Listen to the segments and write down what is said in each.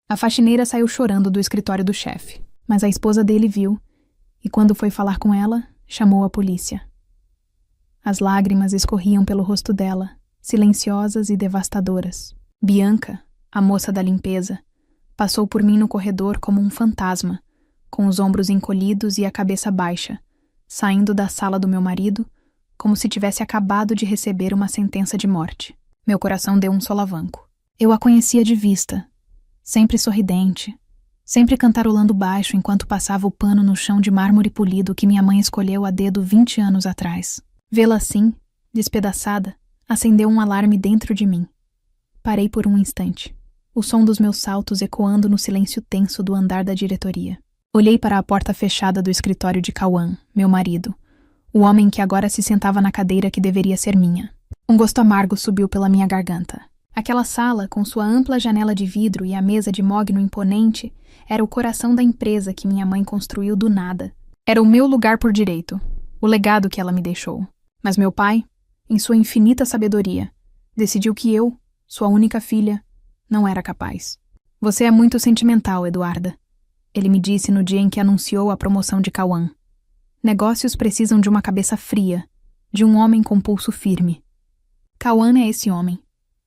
A faxineira saiu chorando do escritório do chefe, mas a esposa dele viu e, quando foi falar com ela, chamou a polícia. As lágrimas escorriam pelo rosto dela, silenciosas e devastadoras. Bianca, a moça da limpeza, passou por mim no corredor como um fantasma, com os ombros encolhidos e a cabeça baixa, saindo da sala do meu marido, como se tivesse acabado de receber uma sentença de morte. Meu coração deu um solavanco. Eu a conhecia de vista, sempre sorridente, sempre cantarolando baixo enquanto passava o pano no chão de mármore polido que minha mãe escolheu a dedo 20 anos atrás. Vê-la assim, despedaçada, acendeu um alarme dentro de mim. Parei por um instante, o som dos meus saltos ecoando no silêncio tenso do andar da diretoria. Olhei para a porta fechada do escritório de Cauã, meu marido, o homem que agora se sentava na cadeira que deveria ser minha. Um gosto amargo subiu pela minha garganta. Aquela sala, com sua ampla janela de vidro e a mesa de mogno imponente, era o coração da empresa que minha mãe construiu do nada. Era o meu lugar por direito, o legado que ela me deixou. Mas meu pai, em sua infinita sabedoria, decidiu que eu, sua única filha, não era capaz. Você é muito sentimental, Eduarda. Ele me disse no dia em que anunciou a promoção de Cauã. Negócios precisam de uma cabeça fria, de um homem com pulso firme. Cauã é esse homem.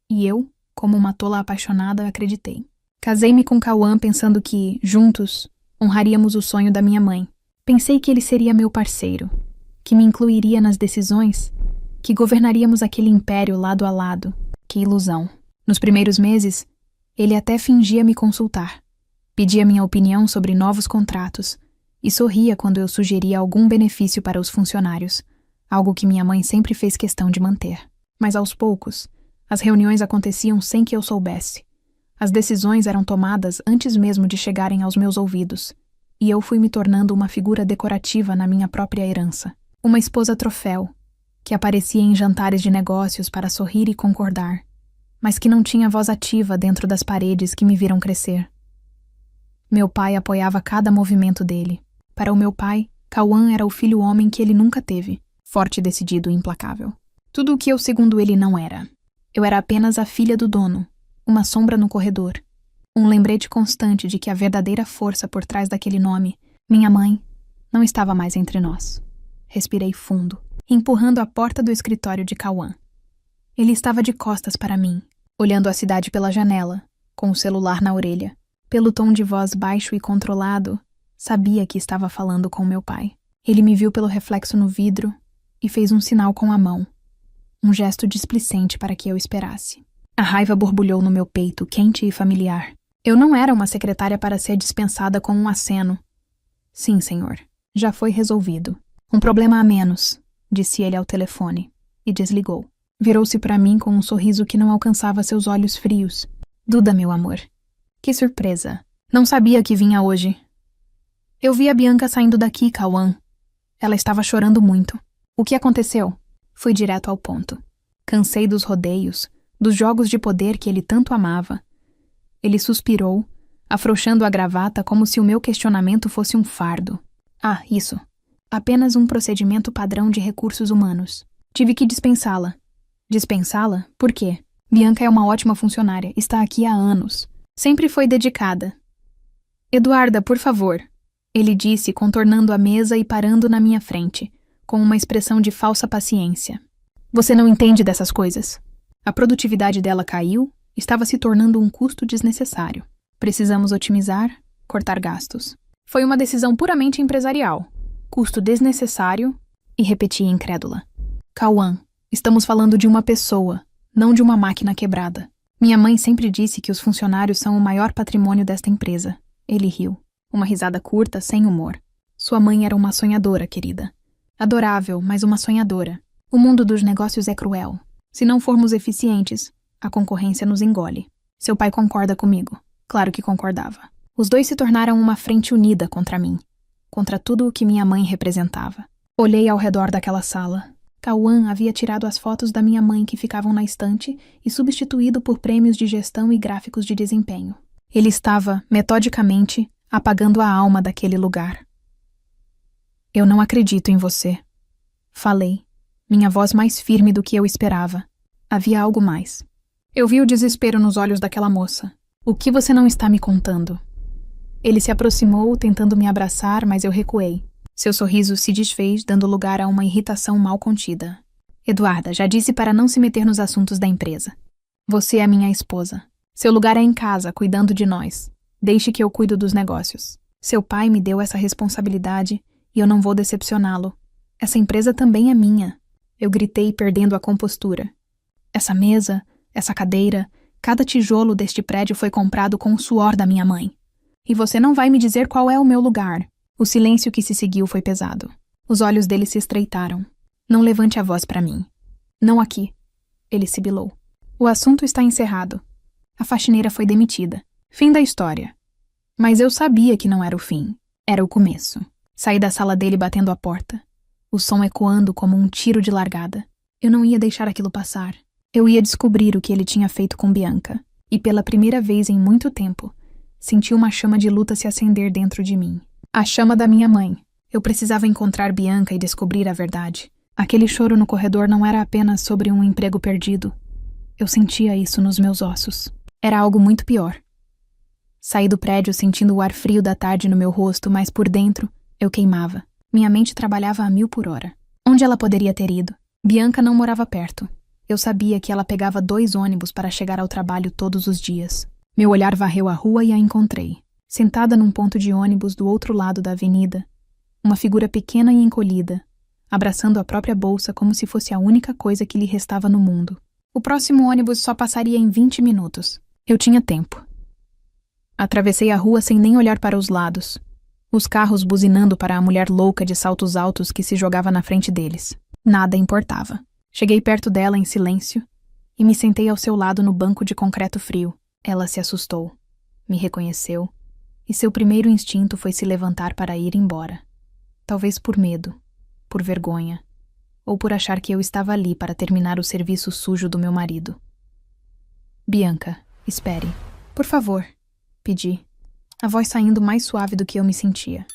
E eu, como uma tola apaixonada, acreditei. Casei-me com Cauã pensando que, juntos, honraríamos o sonho da minha mãe. Pensei que ele seria meu parceiro, que me incluiria nas decisões, que governaríamos aquele império lado a lado. Que ilusão. Nos primeiros meses, ele até fingia me consultar. Pedia minha opinião sobre novos contratos e sorria quando eu sugeria algum benefício para os funcionários, algo que minha mãe sempre fez questão de manter. Mas aos poucos, as reuniões aconteciam sem que eu soubesse. As decisões eram tomadas antes mesmo de chegarem aos meus ouvidos, e eu fui me tornando uma figura decorativa na minha própria herança. Uma esposa troféu, que aparecia em jantares de negócios para sorrir e concordar, mas que não tinha voz ativa dentro das paredes que me viram crescer. Meu pai apoiava cada movimento dele. Para o meu pai, Cauã era o filho homem que ele nunca teve, forte, decidido e implacável. Tudo o que eu, segundo ele, não era. Eu era apenas a filha do dono, uma sombra no corredor, um lembrete constante de que a verdadeira força por trás daquele nome, minha mãe, não estava mais entre nós. Respirei fundo, empurrando a porta do escritório de Cauã. Ele estava de costas para mim, olhando a cidade pela janela, com o celular na orelha. Pelo tom de voz baixo e controlado, sabia que estava falando com meu pai. Ele me viu pelo reflexo no vidro e fez um sinal com a mão, um gesto displicente para que eu esperasse. A raiva borbulhou no meu peito, quente e familiar. Eu não era uma secretária para ser dispensada com um aceno. Sim, senhor. Já foi resolvido. Um problema a menos, disse ele ao telefone, e desligou. Virou-se para mim com um sorriso que não alcançava seus olhos frios. Duda, meu amor. Que surpresa. Não sabia que vinha hoje. Eu vi a Bianca saindo daqui, Cauã. Ela estava chorando muito. O que aconteceu? Fui direto ao ponto. Cansei dos rodeios, dos jogos de poder que ele tanto amava. Ele suspirou, afrouxando a gravata como se o meu questionamento fosse um fardo. Ah, isso. Apenas um procedimento padrão de recursos humanos. Tive que dispensá-la. Dispensá-la? Por quê? Bianca é uma ótima funcionária. Está aqui há anos. Sempre foi dedicada. Eduarda, por favor, ele disse, contornando a mesa e parando na minha frente, com uma expressão de falsa paciência. Você não entende dessas coisas. A produtividade dela caiu, estava se tornando um custo desnecessário. Precisamos otimizar, cortar gastos. Foi uma decisão puramente empresarial. Custo desnecessário, e repeti incrédula. Cauã, estamos falando de uma pessoa, não de uma máquina quebrada. Minha mãe sempre disse que os funcionários são o maior patrimônio desta empresa. Ele riu. Uma risada curta, sem humor. Sua mãe era uma sonhadora, querida. Adorável, mas uma sonhadora. O mundo dos negócios é cruel. Se não formos eficientes, a concorrência nos engole. Seu pai concorda comigo. Claro que concordava. Os dois se tornaram uma frente unida contra mim. Contra tudo o que minha mãe representava. Olhei ao redor daquela sala. Cauã havia tirado as fotos da minha mãe que ficavam na estante e substituído por prêmios de gestão e gráficos de desempenho. Ele estava, metodicamente, apagando a alma daquele lugar. Eu não acredito em você. Falei, minha voz mais firme do que eu esperava. Havia algo mais. Eu vi o desespero nos olhos daquela moça. O que você não está me contando? Ele se aproximou, tentando me abraçar, mas eu recuei. Seu sorriso se desfez, dando lugar a uma irritação mal contida. Eduarda, já disse para não se meter nos assuntos da empresa. Você é minha esposa. Seu lugar é em casa, cuidando de nós. Deixe que eu cuido dos negócios. Seu pai me deu essa responsabilidade e eu não vou decepcioná-lo. Essa empresa também é minha. Eu gritei, perdendo a compostura. Essa mesa, essa cadeira, cada tijolo deste prédio foi comprado com o suor da minha mãe. E você não vai me dizer qual é o meu lugar. O silêncio que se seguiu foi pesado. Os olhos dele se estreitaram. Não levante a voz para mim. Não aqui. Ele sibilou. O assunto está encerrado. A faxineira foi demitida. Fim da história. Mas eu sabia que não era o fim. Era o começo. Saí da sala dele batendo a porta. O som ecoando como um tiro de largada. Eu não ia deixar aquilo passar. Eu ia descobrir o que ele tinha feito com Bianca. E pela primeira vez em muito tempo, senti uma chama de luta se acender dentro de mim. A chama da minha mãe. Eu precisava encontrar Bianca e descobrir a verdade. Aquele choro no corredor não era apenas sobre um emprego perdido. Eu sentia isso nos meus ossos. Era algo muito pior. Saí do prédio sentindo o ar frio da tarde no meu rosto, mas por dentro eu queimava. Minha mente trabalhava a 1000 por hora. Onde ela poderia ter ido? Bianca não morava perto. Eu sabia que ela pegava 2 ônibus para chegar ao trabalho todos os dias. Meu olhar varreu a rua e a encontrei. Sentada num ponto de ônibus do outro lado da avenida, uma figura pequena e encolhida, abraçando a própria bolsa como se fosse a única coisa que lhe restava no mundo. O próximo ônibus só passaria em 20 minutos. Eu tinha tempo. Atravessei a rua sem nem olhar para os lados. Os carros buzinando para a mulher louca de saltos altos que se jogava na frente deles. Nada importava. Cheguei perto dela em silêncio e me sentei ao seu lado no banco de concreto frio. Ela se assustou, me reconheceu, e seu primeiro instinto foi se levantar para ir embora. Talvez por medo, por vergonha, ou por achar que eu estava ali para terminar o serviço sujo do meu marido. Bianca, espere. Por favor, pedi, a voz saindo mais suave do que eu me sentia.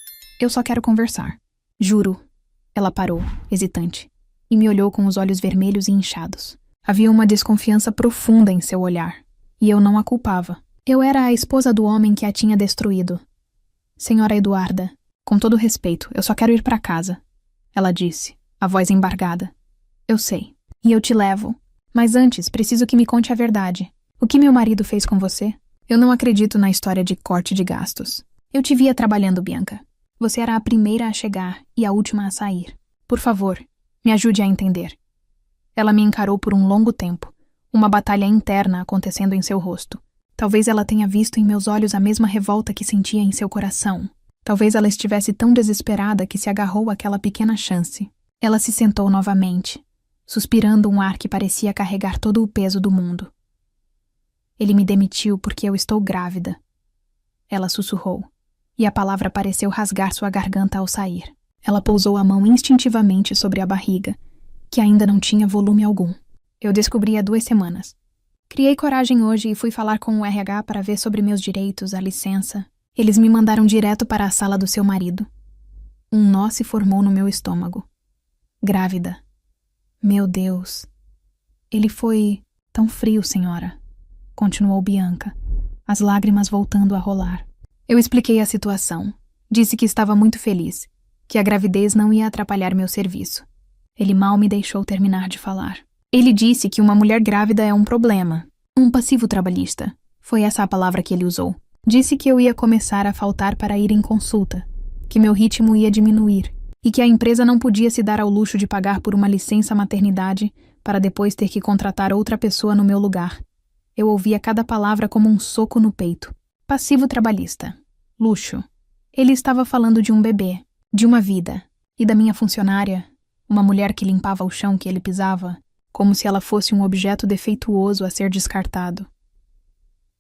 Eu só quero conversar. Juro. Ela parou, hesitante, e me olhou com os olhos vermelhos e inchados. Havia uma desconfiança profunda em seu olhar, e eu não a culpava. Eu era a esposa do homem que a tinha destruído. Senhora Eduarda, com todo respeito, eu só quero ir para casa, ela disse, a voz embargada. Eu sei, e eu te levo. Mas antes, preciso que me conte a verdade. O que meu marido fez com você? Eu não acredito na história de corte de gastos. Eu te via trabalhando, Bianca. Você era a primeira a chegar e a última a sair. Por favor, me ajude a entender. Ela me encarou por um longo tempo, uma batalha interna acontecendo em seu rosto. Talvez ela tenha visto em meus olhos a mesma revolta que sentia em seu coração. Talvez ela estivesse tão desesperada que se agarrou àquela pequena chance. Ela se sentou novamente, suspirando um ar que parecia carregar todo o peso do mundo. Ele me demitiu porque eu estou grávida. Ela sussurrou, e a palavra pareceu rasgar sua garganta ao sair. Ela pousou a mão instintivamente sobre a barriga, que ainda não tinha volume algum. Eu descobri há 2 semanas. Criei coragem hoje e fui falar com o RH para ver sobre meus direitos, a licença. Eles me mandaram direto para a sala do seu marido. Um nó se formou no meu estômago. Grávida. Meu Deus. Ele foi tão frio, senhora, continuou Bianca, as lágrimas voltando a rolar. Eu expliquei a situação. Disse que estava muito feliz, que a gravidez não ia atrapalhar meu serviço. Ele mal me deixou terminar de falar. Ele disse que uma mulher grávida é um problema, um passivo trabalhista. Foi essa a palavra que ele usou. Disse que eu ia começar a faltar para ir em consulta, que meu ritmo ia diminuir e que a empresa não podia se dar ao luxo de pagar por uma licença maternidade para depois ter que contratar outra pessoa no meu lugar. Eu ouvia cada palavra como um soco no peito. Passivo trabalhista. Luxo. Ele estava falando de um bebê, de uma vida, e da minha funcionária, uma mulher que limpava o chão que ele pisava, como se ela fosse um objeto defeituoso a ser descartado.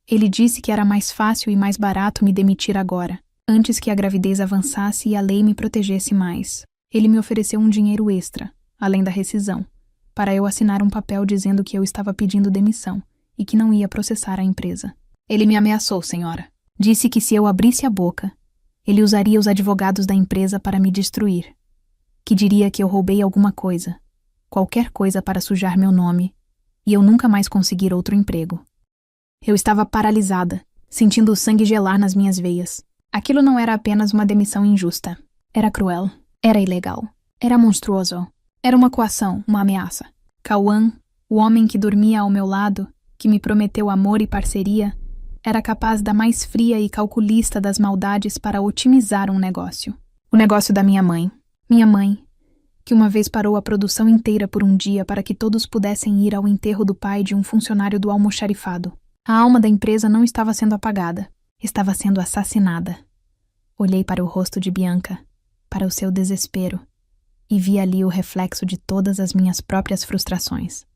Ele disse que era mais fácil e mais barato me demitir agora, antes que a gravidez avançasse e a lei me protegesse mais. Ele me ofereceu um dinheiro extra, além da rescisão, para eu assinar um papel dizendo que eu estava pedindo demissão e que não ia processar a empresa. Ele me ameaçou, senhora. Disse que se eu abrisse a boca, ele usaria os advogados da empresa para me destruir, que diria que eu roubei alguma coisa, qualquer coisa para sujar meu nome, e eu nunca mais conseguir outro emprego. Eu estava paralisada, sentindo o sangue gelar nas minhas veias. Aquilo não era apenas uma demissão injusta. Era cruel. Era ilegal. Era monstruoso. Era uma coação, uma ameaça. Cauã, o homem que dormia ao meu lado, que me prometeu amor e parceria, era capaz da mais fria e calculista das maldades para otimizar um negócio. O negócio da minha mãe. Minha mãe, que uma vez parou a produção inteira por um dia para que todos pudessem ir ao enterro do pai de um funcionário do almoxarifado. A alma da empresa não estava sendo apagada. Estava sendo assassinada. Olhei para o rosto de Bianca, para o seu desespero, e vi ali o reflexo de todas as minhas próprias frustrações,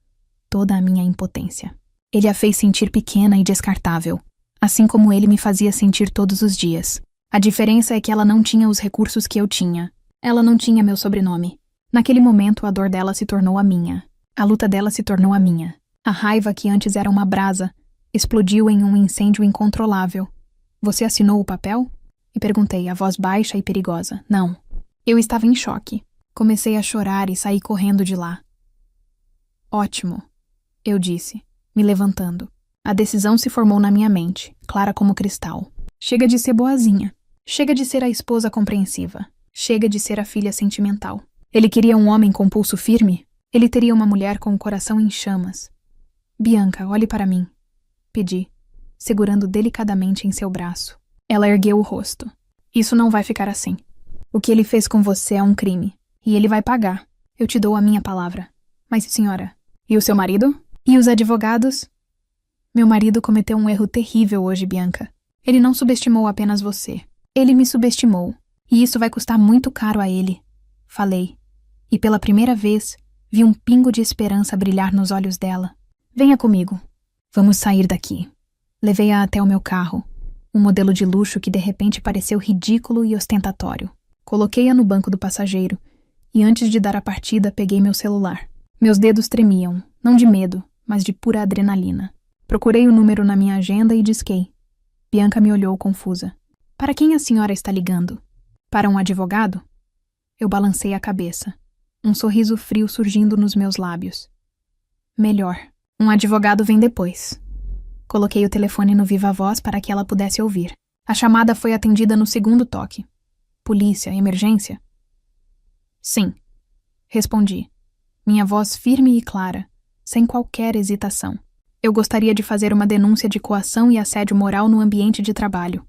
toda a minha impotência. Ele a fez sentir pequena e descartável, assim como ele me fazia sentir todos os dias. A diferença é que ela não tinha os recursos que eu tinha. Ela não tinha meu sobrenome. Naquele momento, a dor dela se tornou a minha. A luta dela se tornou a minha. A raiva, que antes era uma brasa, explodiu em um incêndio incontrolável. Você assinou o papel? E perguntei, a voz baixa e perigosa. Não. Eu estava em choque. Comecei a chorar e saí correndo de lá. Ótimo, eu disse, me levantando. A decisão se formou na minha mente, clara como cristal. Chega de ser boazinha. Chega de ser a esposa compreensiva. Chega de ser a filha sentimental. Ele queria um homem com pulso firme? Ele teria uma mulher com o coração em chamas. Bianca, olhe para mim, pedi, segurando delicadamente em seu braço. Ela ergueu o rosto. Isso não vai ficar assim. O que ele fez com você é um crime. E ele vai pagar. Eu te dou a minha palavra. Mas, senhora, e o seu marido? E os advogados? Meu marido cometeu um erro terrível hoje, Bianca. Ele não subestimou apenas você. Ele me subestimou. E isso vai custar muito caro a ele. Falei. E pela primeira vez, vi um pingo de esperança brilhar nos olhos dela. Venha comigo. Vamos sair daqui. Levei-a até o meu carro. Um modelo de luxo que de repente pareceu ridículo e ostentatório. Coloquei-a no banco do passageiro. E antes de dar a partida, peguei meu celular. Meus dedos tremiam, não de medo, mas de pura adrenalina. Procurei o número na minha agenda e disquei. Bianca me olhou confusa. Para quem a senhora está ligando? Para um advogado? Eu balancei a cabeça. Um sorriso frio surgindo nos meus lábios. Melhor. Um advogado vem depois. Coloquei o telefone no viva-voz para que ela pudesse ouvir. A chamada foi atendida no segundo toque. Polícia, emergência? Sim, respondi. Minha voz firme e clara, sem qualquer hesitação. Eu gostaria de fazer uma denúncia de coação e assédio moral no ambiente de trabalho.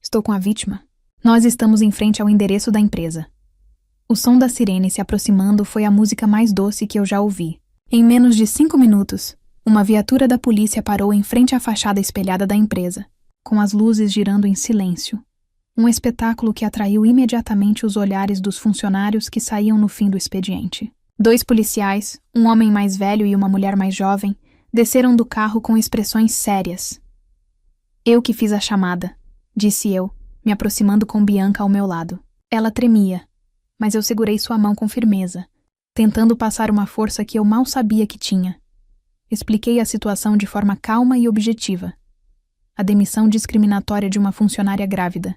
Estou com a vítima. Nós estamos em frente ao endereço da empresa. O som da sirene se aproximando foi a música mais doce que eu já ouvi. Em menos de 5 minutos, uma viatura da polícia parou em frente à fachada espelhada da empresa, com as luzes girando em silêncio. Um espetáculo que atraiu imediatamente os olhares dos funcionários que saíam no fim do expediente. 2 policiais, um homem mais velho e uma mulher mais jovem, desceram do carro com expressões sérias. Eu que fiz a chamada, disse eu, me aproximando com Bianca ao meu lado. Ela tremia, mas eu segurei sua mão com firmeza, tentando passar uma força que eu mal sabia que tinha. Expliquei a situação de forma calma e objetiva. A demissão discriminatória de uma funcionária grávida.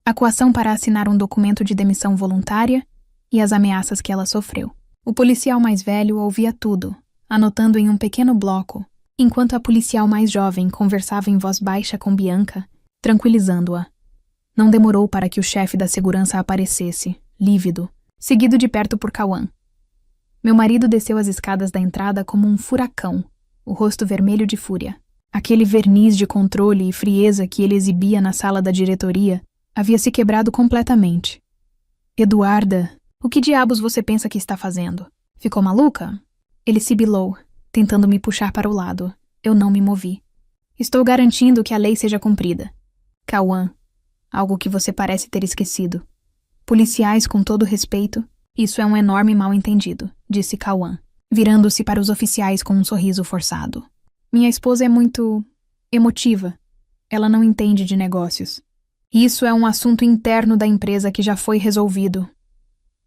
A coação para assinar um documento de demissão voluntária e as ameaças que ela sofreu. O policial mais velho ouvia tudo, anotando em um pequeno bloco, enquanto a policial mais jovem conversava em voz baixa com Bianca, tranquilizando-a. Não demorou para que o chefe da segurança aparecesse, lívido, seguido de perto por Cauã. Meu marido desceu as escadas da entrada como um furacão, o rosto vermelho de fúria. Aquele verniz de controle e frieza que ele exibia na sala da diretoria havia se quebrado completamente. Eduarda, o que diabos você pensa que está fazendo? Ficou maluca? Ele sibilou, tentando me puxar para o lado. Eu não me movi. Estou garantindo que a lei seja cumprida. Cauã, algo que você parece ter esquecido. Policiais, com todo respeito, isso é um enorme mal-entendido, disse Cauã, virando-se para os oficiais com um sorriso forçado. Minha esposa é muito emotiva. Ela não entende de negócios. Isso é um assunto interno da empresa que já foi resolvido.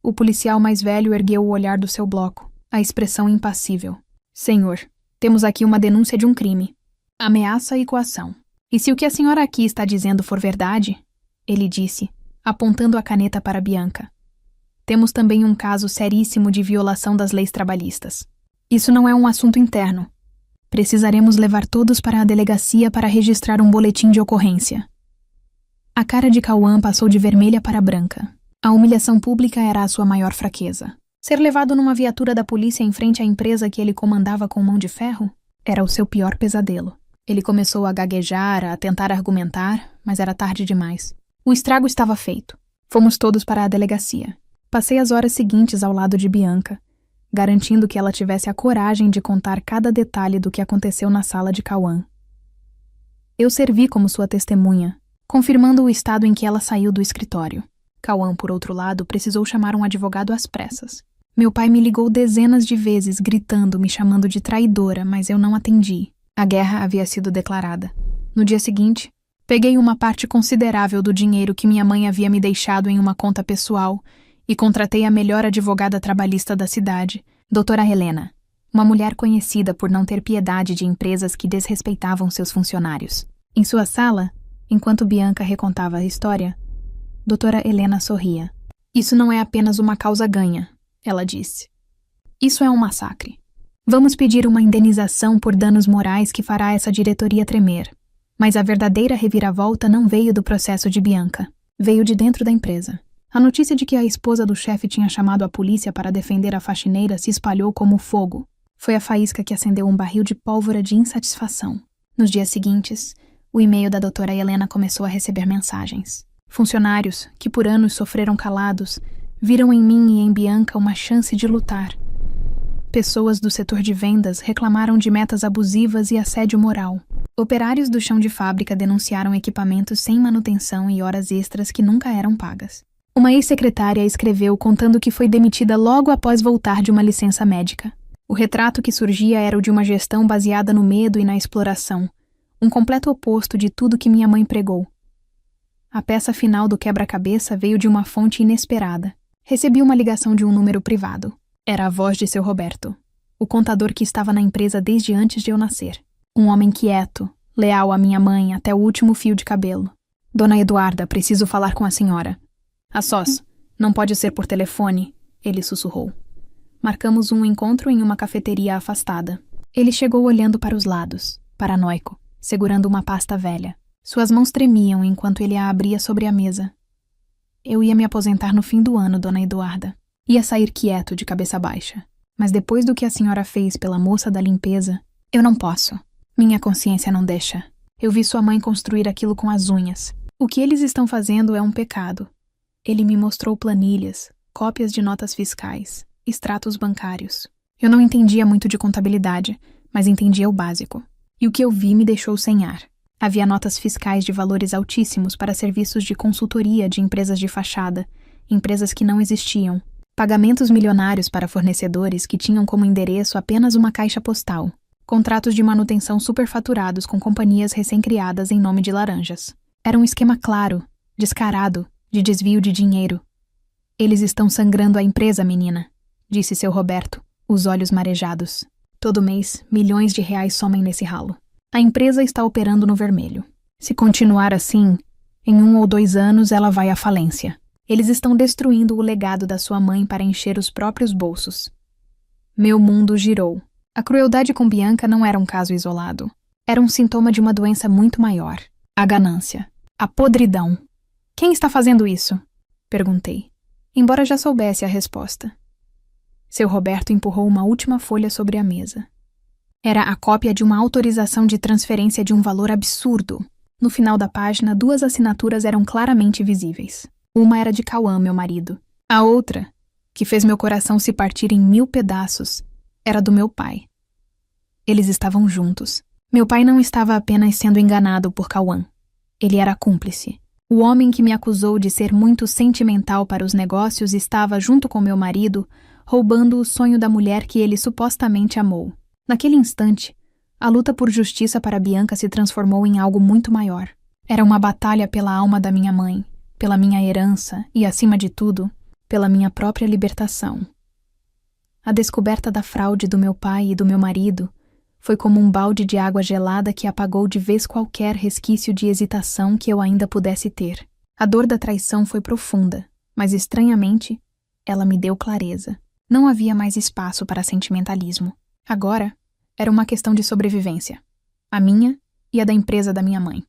O policial mais velho ergueu o olhar do seu bloco, a expressão impassível. Senhor, temos aqui uma denúncia de um crime. Ameaça e coação. E se o que a senhora aqui está dizendo for verdade, ele disse, apontando a caneta para Bianca. Temos também um caso seríssimo de violação das leis trabalhistas. Isso não é um assunto interno. Precisaremos levar todos para a delegacia para registrar um boletim de ocorrência. A cara de Cauã passou de vermelha para branca. A humilhação pública era a sua maior fraqueza. Ser levado numa viatura da polícia em frente à empresa que ele comandava com mão de ferro era o seu pior pesadelo. Ele começou a gaguejar, a tentar argumentar, mas era tarde demais. O estrago estava feito. Fomos todos para a delegacia. Passei as horas seguintes ao lado de Bianca, garantindo que ela tivesse a coragem de contar cada detalhe do que aconteceu na sala de Cauã. Eu servi como sua testemunha, confirmando o estado em que ela saiu do escritório. Cauã, por outro lado, precisou chamar um advogado às pressas. Meu pai me ligou dezenas de vezes, gritando, me chamando de traidora, mas eu não atendi. A guerra havia sido declarada. No dia seguinte, peguei uma parte considerável do dinheiro que minha mãe havia me deixado em uma conta pessoal e contratei a melhor advogada trabalhista da cidade, doutora Helena, uma mulher conhecida por não ter piedade de empresas que desrespeitavam seus funcionários. Em sua sala, enquanto Bianca recontava a história, doutora Helena sorria. Isso não é apenas uma causa ganha, ela disse. Isso é um massacre. Vamos pedir uma indenização por danos morais que fará essa diretoria tremer. Mas a verdadeira reviravolta não veio do processo de Bianca. Veio de dentro da empresa. A notícia de que a esposa do chefe tinha chamado a polícia para defender a faxineira se espalhou como fogo. Foi a faísca que acendeu um barril de pólvora de insatisfação. Nos dias seguintes, o e-mail da doutora Helena começou a receber mensagens. Funcionários, que por anos sofreram calados, viram em mim e em Bianca uma chance de lutar. Pessoas do setor de vendas reclamaram de metas abusivas e assédio moral. Operários do chão de fábrica denunciaram equipamentos sem manutenção e horas extras que nunca eram pagas. Uma ex-secretária escreveu contando que foi demitida logo após voltar de uma licença médica. O retrato que surgia era o de uma gestão baseada no medo e na exploração, um completo oposto de tudo que minha mãe pregou. A peça final do quebra-cabeça veio de uma fonte inesperada. Recebi uma ligação de um número privado. Era a voz de seu Roberto, o contador que estava na empresa desde antes de eu nascer. Um homem quieto, leal à minha mãe até o último fio de cabelo. Dona Eduarda, preciso falar com a senhora. A sós, não pode ser por telefone, ele sussurrou. Marcamos um encontro em uma cafeteria afastada. Ele chegou olhando para os lados, paranoico, segurando uma pasta velha. Suas mãos tremiam enquanto ele a abria sobre a mesa. Eu ia me aposentar no fim do ano, Dona Eduarda. Ia sair quieto, de cabeça baixa. Mas depois do que a senhora fez pela moça da limpeza, eu não posso. Minha consciência não deixa. Eu vi sua mãe construir aquilo com as unhas. O que eles estão fazendo é um pecado. Ele me mostrou planilhas, cópias de notas fiscais, extratos bancários. Eu não entendia muito de contabilidade, mas entendia o básico. E o que eu vi me deixou sem ar. Havia notas fiscais de valores altíssimos para serviços de consultoria de empresas de fachada, empresas que não existiam. Pagamentos milionários para fornecedores que tinham como endereço apenas uma caixa postal. Contratos de manutenção superfaturados com companhias recém-criadas em nome de laranjas. Era um esquema claro, descarado, de desvio de dinheiro. Eles estão sangrando a empresa, menina, disse seu Roberto, os olhos marejados. Todo mês, milhões de reais somem nesse ralo. A empresa está operando no vermelho. Se continuar assim, em 1 ou 2 anos ela vai à falência. Eles estão destruindo o legado da sua mãe para encher os próprios bolsos. Meu mundo girou. A crueldade com Bianca não era um caso isolado. Era um sintoma de uma doença muito maior. A ganância. A podridão. Quem está fazendo isso? Perguntei, embora já soubesse a resposta. Seu Roberto empurrou uma última folha sobre a mesa. Era a cópia de uma autorização de transferência de um valor absurdo. No final da página, 2 assinaturas eram claramente visíveis. Uma era de Cauã, meu marido. A outra, que fez meu coração se partir em 1000 pedaços, era do meu pai. Eles estavam juntos. Meu pai não estava apenas sendo enganado por Cauã. Ele era cúmplice. O homem que me acusou de ser muito sentimental para os negócios estava, junto com meu marido, roubando o sonho da mulher que ele supostamente amou. Naquele instante, a luta por justiça para Bianca se transformou em algo muito maior. Era uma batalha pela alma da minha mãe, pela minha herança e, acima de tudo, pela minha própria libertação. A descoberta da fraude do meu pai e do meu marido foi como um balde de água gelada que apagou de vez qualquer resquício de hesitação que eu ainda pudesse ter. A dor da traição foi profunda, mas estranhamente, ela me deu clareza. Não havia mais espaço para sentimentalismo. Agora, Era uma questão de sobrevivência. A minha e a da empresa da minha mãe.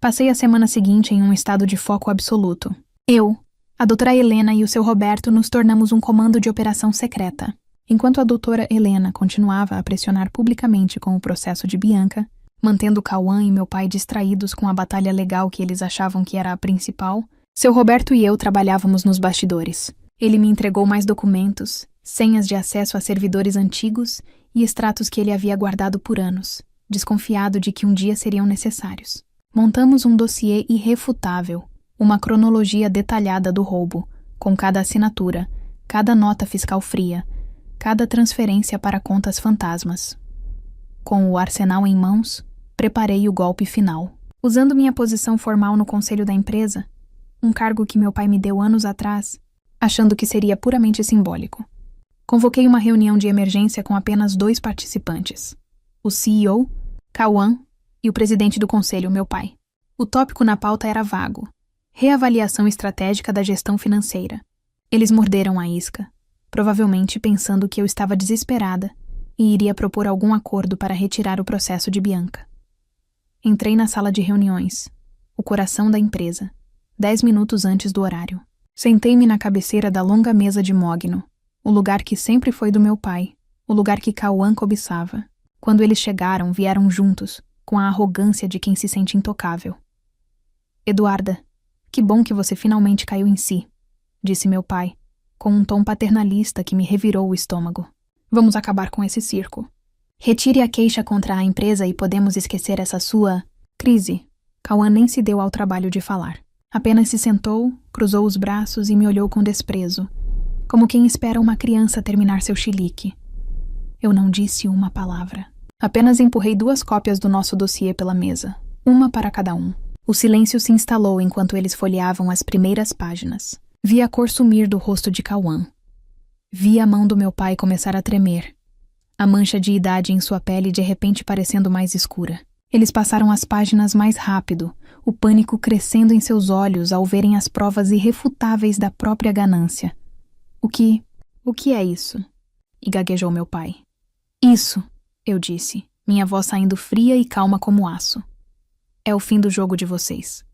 Passei a semana seguinte em um estado de foco absoluto. Eu, a doutora Helena e o seu Roberto nos tornamos um comando de operação secreta. Enquanto a doutora Helena continuava a pressionar publicamente com o processo de Bianca, mantendo Cauã e meu pai distraídos com a batalha legal que eles achavam que era a principal, seu Roberto e eu trabalhávamos nos bastidores. Ele me entregou mais documentos, senhas de acesso a servidores antigos e extratos que ele havia guardado por anos, desconfiado de que um dia seriam necessários. Montamos um dossiê irrefutável, uma cronologia detalhada do roubo, com cada assinatura, cada nota fiscal fria, cada transferência para contas fantasmas. Com o arsenal em mãos, preparei o golpe final. Usando minha posição formal no conselho da empresa, um cargo que meu pai me deu anos atrás, achando que seria puramente simbólico. Convoquei uma reunião de emergência com apenas 2 participantes, o CEO, Cauã, e o presidente do conselho, meu pai. O tópico na pauta era vago: reavaliação estratégica da gestão financeira. Eles morderam a isca, provavelmente pensando que eu estava desesperada e iria propor algum acordo para retirar o processo de Bianca. Entrei na sala de reuniões, o coração da empresa, 10 minutos antes do horário. Sentei-me na cabeceira da longa mesa de mogno, o lugar que sempre foi do meu pai, o lugar que Cauã cobiçava. Quando eles chegaram, vieram juntos, com a arrogância de quem se sente intocável. Eduarda, que bom que você finalmente caiu em si, disse meu pai, com um tom paternalista que me revirou o estômago. Vamos acabar com esse circo. Retire a queixa contra a empresa e podemos esquecer essa sua crise. Cauã nem se deu ao trabalho de falar. Apenas se sentou, cruzou os braços e me olhou com desprezo, como quem espera uma criança terminar seu chilique. Eu não disse uma palavra. Apenas empurrei 2 cópias do nosso dossiê pela mesa, uma para cada um. O silêncio se instalou enquanto eles folheavam as primeiras páginas. Vi a cor sumir do rosto de Cauã. Vi a mão do meu pai começar a tremer, a mancha de idade em sua pele de repente parecendo mais escura. Eles passaram as páginas mais rápido, o pânico crescendo em seus olhos ao verem as provas irrefutáveis da própria ganância. O que é isso? E gaguejou meu pai. Isso, eu disse, minha voz saindo fria e calma como aço. É o fim do jogo de vocês.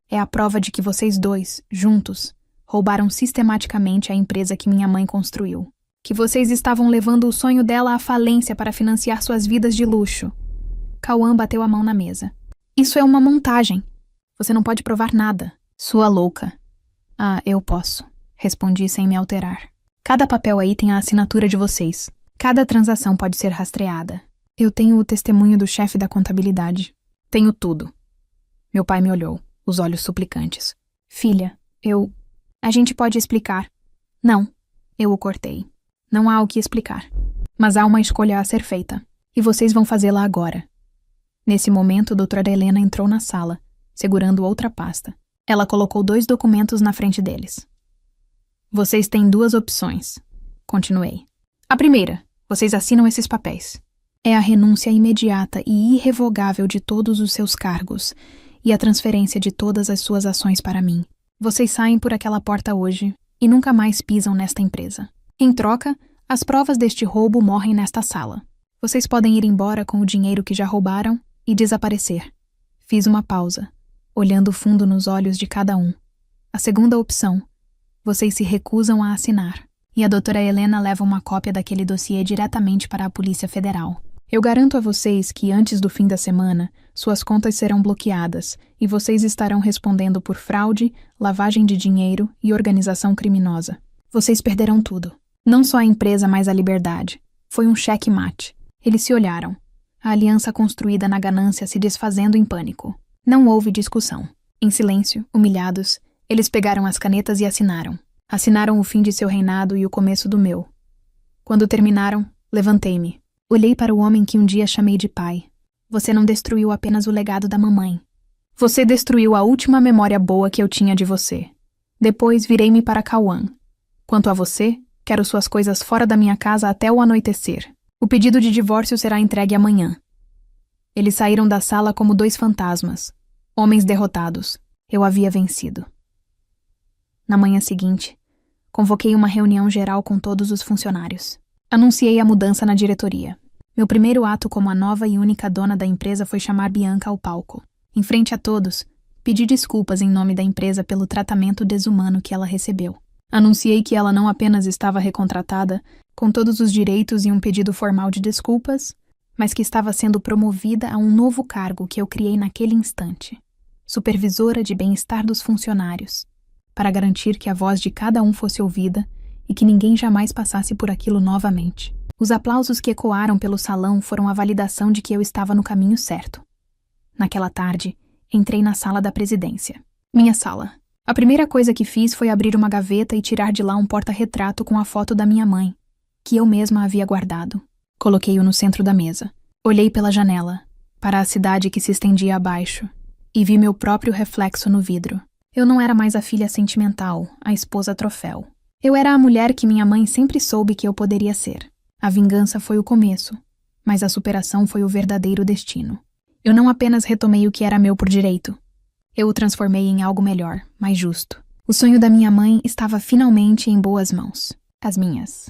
É a prova de que vocês 2, juntos, roubaram sistematicamente a empresa que minha mãe construiu. Que vocês estavam levando o sonho dela à falência para financiar suas vidas de luxo. Cauã bateu a mão na mesa. Isso é uma montagem. Você não pode provar nada. Sua louca. Ah, eu posso, respondi sem me alterar. Cada papel aí tem a assinatura de vocês. Cada transação pode ser rastreada. Eu tenho o testemunho do chefe da contabilidade. Tenho tudo. Meu pai me olhou, os olhos suplicantes. Filha, a gente pode explicar. Não, eu o cortei. Não há o que explicar. Mas há uma escolha a ser feita. E vocês vão fazê-la agora. Nesse momento, a doutora Helena entrou na sala, segurando outra pasta. Ela colocou 2 documentos na frente deles. Vocês têm 2 opções. Continuei. A primeira, vocês assinam esses papéis. É a renúncia imediata e irrevogável de todos os seus cargos e a transferência de todas as suas ações para mim. Vocês saem por aquela porta hoje e nunca mais pisam nesta empresa. Em troca, as provas deste roubo morrem nesta sala. Vocês podem ir embora com o dinheiro que já roubaram e desaparecer. Fiz uma pausa, olhando fundo nos olhos de cada um. A segunda opção, vocês se recusam a assinar, e a doutora Helena leva uma cópia daquele dossiê diretamente para a Polícia Federal. Eu garanto a vocês que antes do fim da semana, suas contas serão bloqueadas e vocês estarão respondendo por fraude, lavagem de dinheiro e organização criminosa. Vocês perderão tudo. Não só a empresa, mas a liberdade. Foi um cheque-mate. Eles se olharam. A aliança construída na ganância se desfazendo em pânico. Não houve discussão. Em silêncio, humilhados, eles pegaram as canetas e assinaram. Assinaram o fim de seu reinado e o começo do meu. Quando terminaram, levantei-me. Olhei para o homem que um dia chamei de pai. Você não destruiu apenas o legado da mamãe. Você destruiu a última memória boa que eu tinha de você. Depois virei-me para Cauã. Quanto a você, quero suas coisas fora da minha casa até o anoitecer. O pedido de divórcio será entregue amanhã. Eles saíram da sala como 2 fantasmas. Homens derrotados. Eu havia vencido. Na manhã seguinte, convoquei uma reunião geral com todos os funcionários. Anunciei a mudança na diretoria. Meu primeiro ato como a nova e única dona da empresa foi chamar Bianca ao palco. Em frente a todos, pedi desculpas em nome da empresa pelo tratamento desumano que ela recebeu. Anunciei que ela não apenas estava recontratada, com todos os direitos e um pedido formal de desculpas, mas que estava sendo promovida a um novo cargo que eu criei naquele instante, supervisora de bem-estar dos funcionários, para garantir que a voz de cada um fosse ouvida e que ninguém jamais passasse por aquilo novamente. Os aplausos que ecoaram pelo salão foram a validação de que eu estava no caminho certo. Naquela tarde, entrei na sala da presidência. Minha sala. A primeira coisa que fiz foi abrir uma gaveta e tirar de lá um porta-retrato com a foto da minha mãe, que eu mesma havia guardado. Coloquei-o no centro da mesa. Olhei pela janela, para a cidade que se estendia abaixo, e vi meu próprio reflexo no vidro. Eu não era mais a filha sentimental, a esposa troféu. Eu era a mulher que minha mãe sempre soube que eu poderia ser. A vingança foi o começo, mas a superação foi o verdadeiro destino. Eu não apenas retomei o que era meu por direito. Eu o transformei em algo melhor, mais justo. O sonho da minha mãe estava finalmente em boas mãos. As minhas.